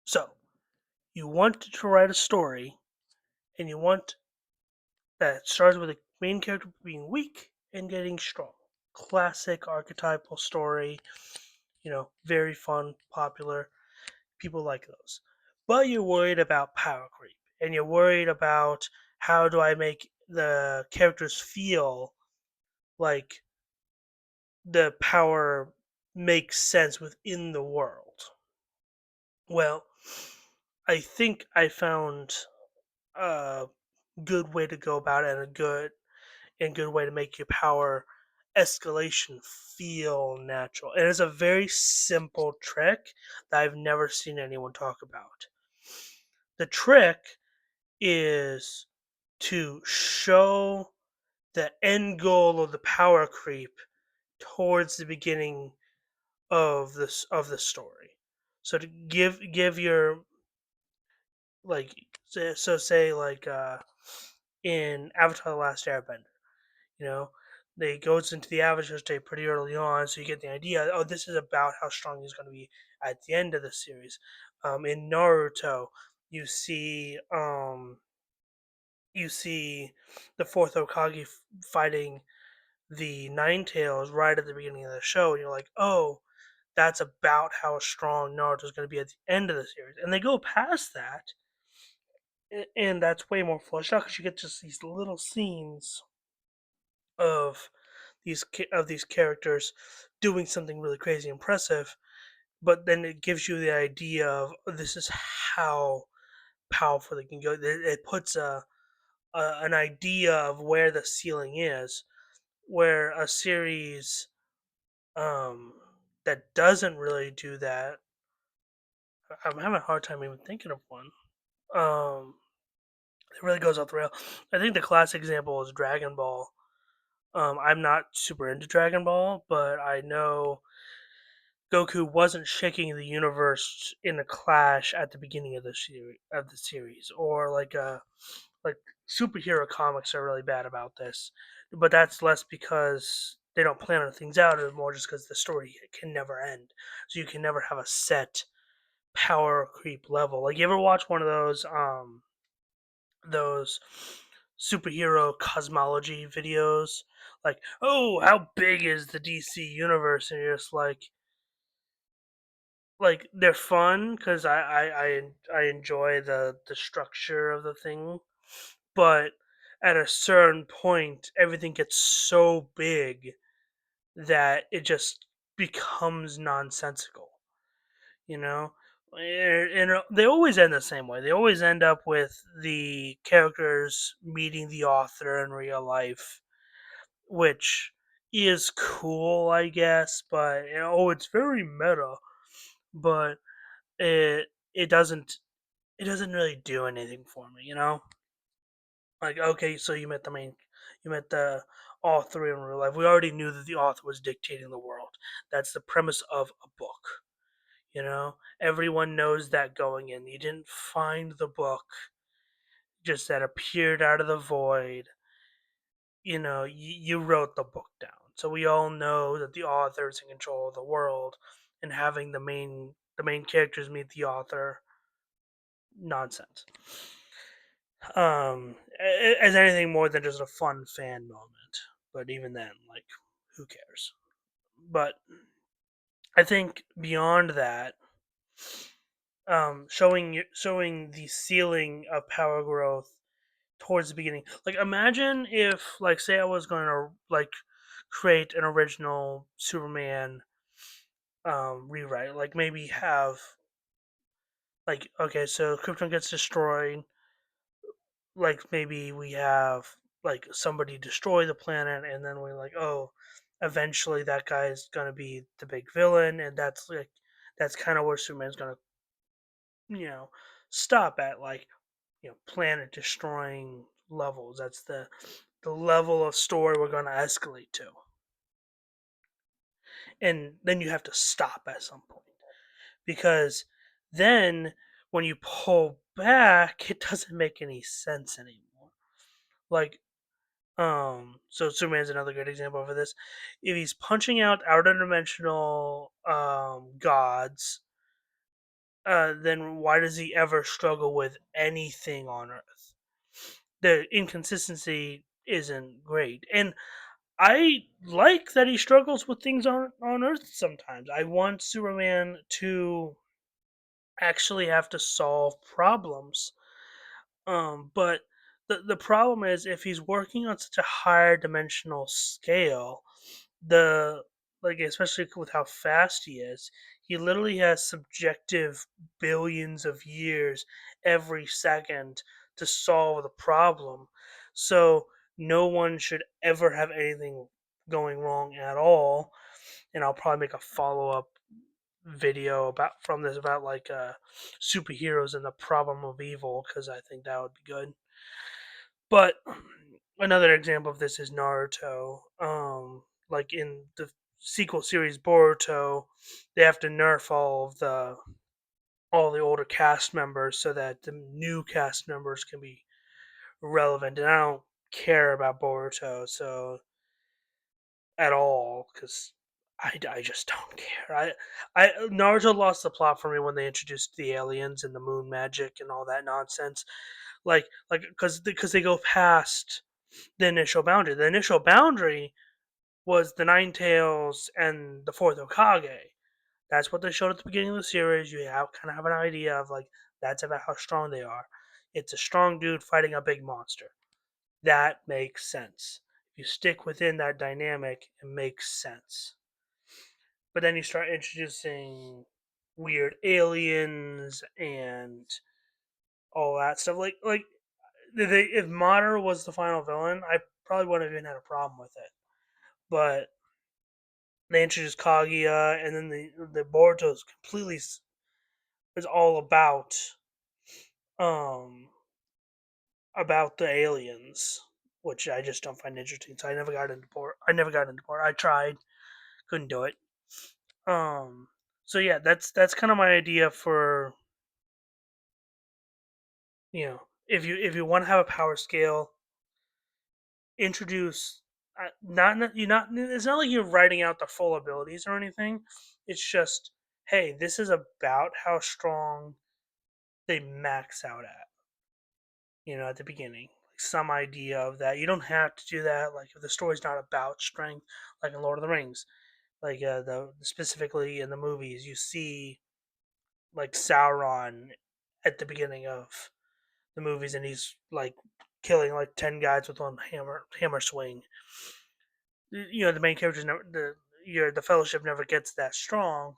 So you want to write a story, and you want that starts with the main character being weak and getting strong. Classic archetypal story, very fun, popular. People like those. But you're worried about power creep, and you're worried about how do I make the characters feel like the power makes sense within the world. Well, I think I found a good way to go about it, and a good way to make your power escalation feel natural. And it's a very simple trick that I've never seen anyone talk about. The trick is to show the end goal of the power creep towards the beginning of the story. So to give your like say like in Avatar: The Last Airbender, you know, they goes into the Avatar state pretty early on, so you get the idea. Oh, this is about how strong he's going to be at the end of the series. In Naruto, you see you see the fourth Okage fighting the Nine Tails right at the beginning of the show, and you're like, oh, that's about how strong Naruto's going to be at the end of the series. And they go past that, and that's way more fleshed out because you get just these little scenes of these characters doing something really crazy impressive. But then it gives you the idea of this is how powerful they can go. It puts an idea of where the ceiling is, where a series um, that doesn't really do that. I'm having a hard time even thinking of one. Um, it really goes off the rail. I think the classic example is Dragon Ball. I'm not super into Dragon Ball, but I know Goku wasn't shaking the universe in a clash at the beginning of the series, or like superhero comics are really bad about this, but that's less because they don't plan on things out, or more just because the story can never end. So you can never have a set power creep level. Like you ever watch one of those superhero cosmology videos? Like, oh, how big is the DC universe? And you're just like they're fun because I enjoy the structure of the thing, but at a certain point, everything gets so big that it just becomes nonsensical. You know, and they always end the same way. They always end up with the characters meeting the author in real life, which is cool, I guess. But it's very meta. But it doesn't really do anything for me. Like, okay, so you met the author in real life. We already knew that the author was dictating the world. That's the premise of a book. Everyone knows that going in. You didn't find the book just that appeared out of the void. You wrote the book down. So we all know that the author is in control of the world, and having the main characters meet the author, nonsense. As anything more than just a fun fan moment. But even then, like, who cares? But I think beyond that, showing the ceiling of power growth towards the beginning. Like, imagine if, like, say I was going to like create an original Superman rewrite. Like, maybe have like, okay, so Krypton gets destroyed. Like, maybe we have like somebody destroy the planet, and then we're like, oh, eventually that guy's gonna be the big villain, and that's kind of where Superman's gonna you know stop at, like, planet destroying levels. That's the level of story we're gonna escalate to, and then you have to stop at some point, because then when you pull back, it doesn't make any sense anymore. Like, so Superman's another good example for this. If he's punching out outer dimensional gods, then why does he ever struggle with anything on Earth? The inconsistency isn't great, and I like that he struggles with things on Earth sometimes. I want Superman to actually have to solve problems. But the problem is if he's working on such a higher dimensional scale, the like especially with how fast he literally has subjective billions of years every second to solve the problem. So no one should ever have anything going wrong at all. And I'll probably make a follow up video about like superheroes and the problem of evil because I think that would be good. But another example of this is Naruto. Like in the sequel series Boruto, they have to nerf all the older cast members so that the new cast members can be relevant. And I don't care about Boruto so at all because I just don't care. I Naruto lost the plot for me when they introduced the aliens and the moon magic and all that nonsense. Like because they go past the initial boundary. The initial boundary was the Nine Tails and the Fourth Okage. That's what they showed at the beginning of the series. You kind of have an idea of like that's about how strong they are. It's a strong dude fighting a big monster. That makes sense. If you stick within that dynamic, it makes sense. But then you start introducing weird aliens and all that stuff. If Mater was the final villain, I probably wouldn't have even had a problem with it. But they introduced Kaguya, and then the Boruto is completely is all um about the aliens, which I just don't find interesting. So I never got into Boruto. I never got into Boruto. I tried, couldn't do it. Um, so yeah, that's kind of my idea for if you want to have a power scale, introduce not you not it's not like you're writing out the full abilities or anything. It's just hey, this is about how strong they max out at. At the beginning, like some idea of that. You don't have to do that. Like if the story's not about strength, like in Lord of the Rings, like the specifically in the movies, you see like Sauron at the beginning of the movies, and he's like killing like 10 guys with one hammer swing. The main characters never the Fellowship never gets that strong,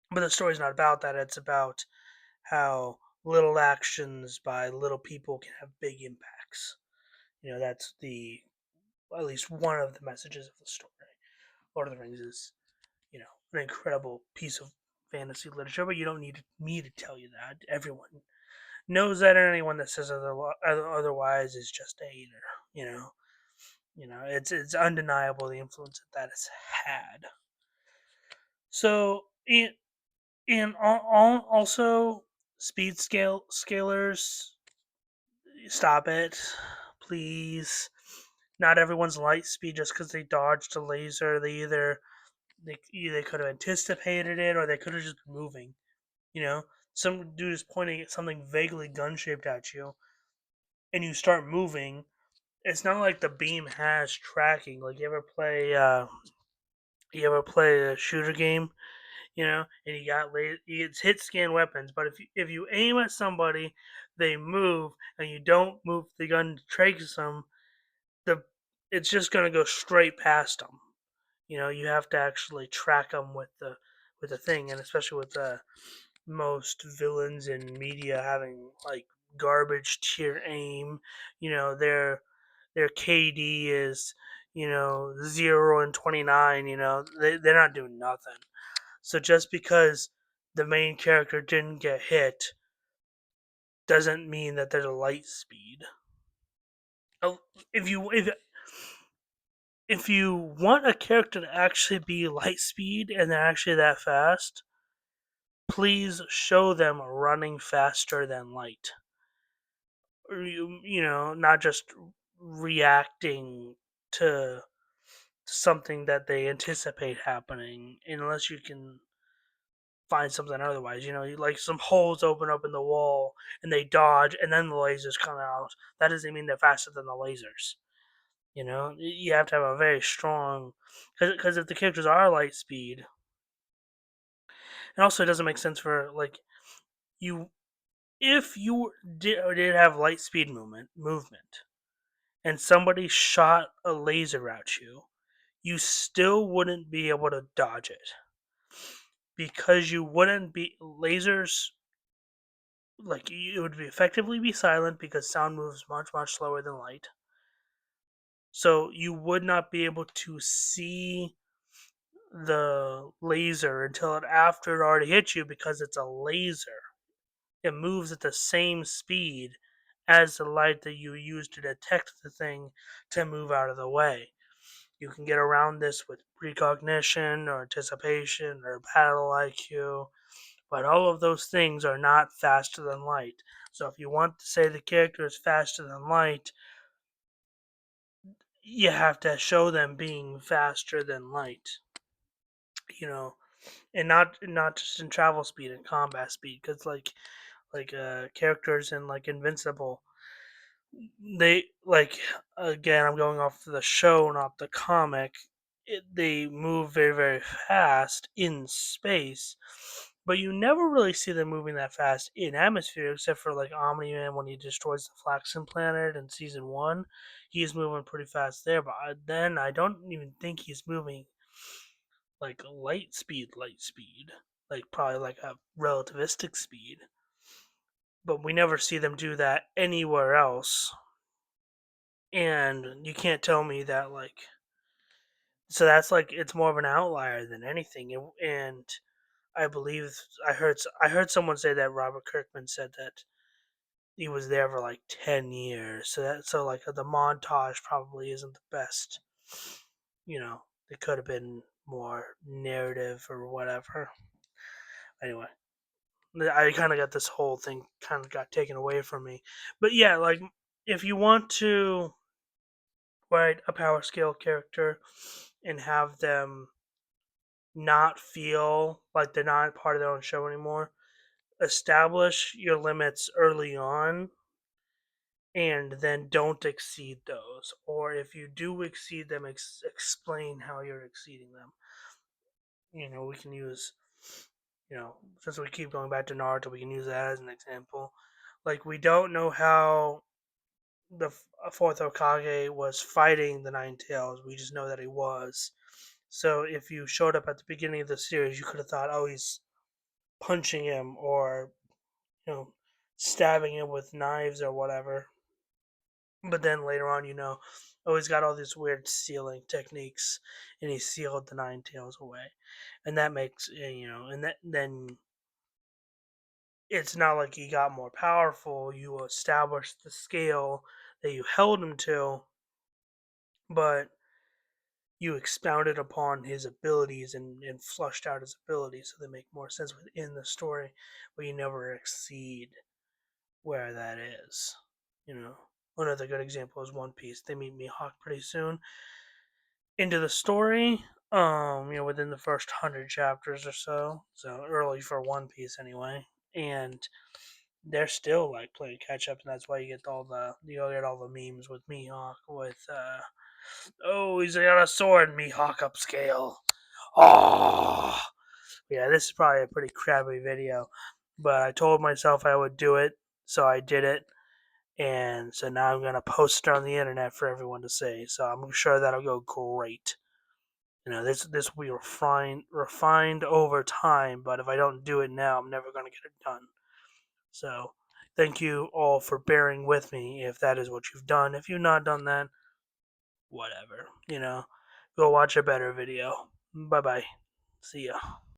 but the story's not about that. It's about how little actions by little people can have big impacts. That's the at least one of the messages of the story. Lord of the Rings is an incredible piece of fantasy literature, but you don't need me to tell you that. Everyone knows that, and anyone that says otherwise is just a hater. You know, it's undeniable the influence that it's had. So, also speed scalers, stop it, please. Not everyone's light speed just because they dodged a laser. They could have anticipated it, or they could have just been moving. You know, some dude is pointing at something vaguely gun shaped at you, and you start moving. It's not like the beam has tracking. Like you ever play a shooter game, and it's hit scan weapons. But if you aim at somebody, they move, and you don't move the gun to trace them, the it's just gonna go straight past them. You have to actually track them with the thing, and especially with most villains in media having like garbage tier aim. Their KD is 0 and 29. They're not doing nothing. So just because the main character didn't get hit doesn't mean that there's a light speed. Oh, if you want a character to actually be light speed and they're actually that fast, please show them running faster than light. Or not just reacting to something that they anticipate happening, unless you can find something otherwise. Like some holes open up in the wall and they dodge, and then the lasers come out. That doesn't mean they're faster than the lasers. You have to have a very strong, because if the characters are light speed, and also it doesn't make sense for like you if you did have light speed movement, and somebody shot a laser at you, you still wouldn't be able to dodge it because you wouldn't be lasers like it would be effectively be silent because sound moves much slower than light. So you would not be able to see the laser until after it already hit you because it's a laser. It moves at the same speed as the light that you use to detect the thing to move out of the way. You can get around this with precognition or anticipation or battle IQ, but all of those things are not faster than light. So if you want to say the character is faster than light, you have to show them being faster than light. You know, and not just in travel speed and combat speed, because characters in like Invincible, they like again I'm going off the show, not the comic. They move very fast in space, but you never really see them moving that fast in atmosphere, except for like Omni Man when he destroys the Flaxen planet in season one. He's moving pretty fast there, but then I don't even think he's moving like light speed, like probably like a relativistic speed. But we never see them do that anywhere else, and you can't tell me that so that's like it's more of an outlier than anything. And I believe I heard someone say that Robert Kirkman said that he was there for like 10 years, so like the montage probably isn't the best. It could have been more narrative or whatever. Anyway, I kind of got this whole thing kind of got taken away from me. But yeah, like if you want to write a power scale character and have them not feel like they're not part of their own show anymore, establish your limits early on and then don't exceed those. Or if you do exceed them, explain how you're exceeding them. We can use, since we keep going back to Naruto, we can use that as an example. Like, we don't know how the fourth Hokage was fighting the Nine Tails. We just know that he was. So if you showed up at the beginning of the series, you could have thought, oh, he's punching him or stabbing him with knives or whatever. But then later on, oh, he's got all these weird sealing techniques, and he sealed the Nine Tails away, and that makes and then it's not like he got more powerful. You established the scale that you held him to, but you expounded upon his abilities and flushed out his abilities so they make more sense within the story, but you never exceed where that is. Another good example is One Piece. They meet Mihawk pretty soon into the story. Within the first 100 chapters or so. So early for One Piece anyway. And they're still like playing catch up, and that's why you'll get all the memes with Mihawk with oh, he's got a sword, Mihawk upscale. Oh, yeah, this is probably a pretty crappy video, but I told myself I would do it, so I did it, and so now I'm gonna post it on the internet for everyone to see. So I'm sure that'll go great. This will be refined over time, but if I don't do it now, I'm never gonna get it done. So thank you all for bearing with me if that is what you've done. If you've not done that, whatever. Go watch a better video. Bye bye. See ya.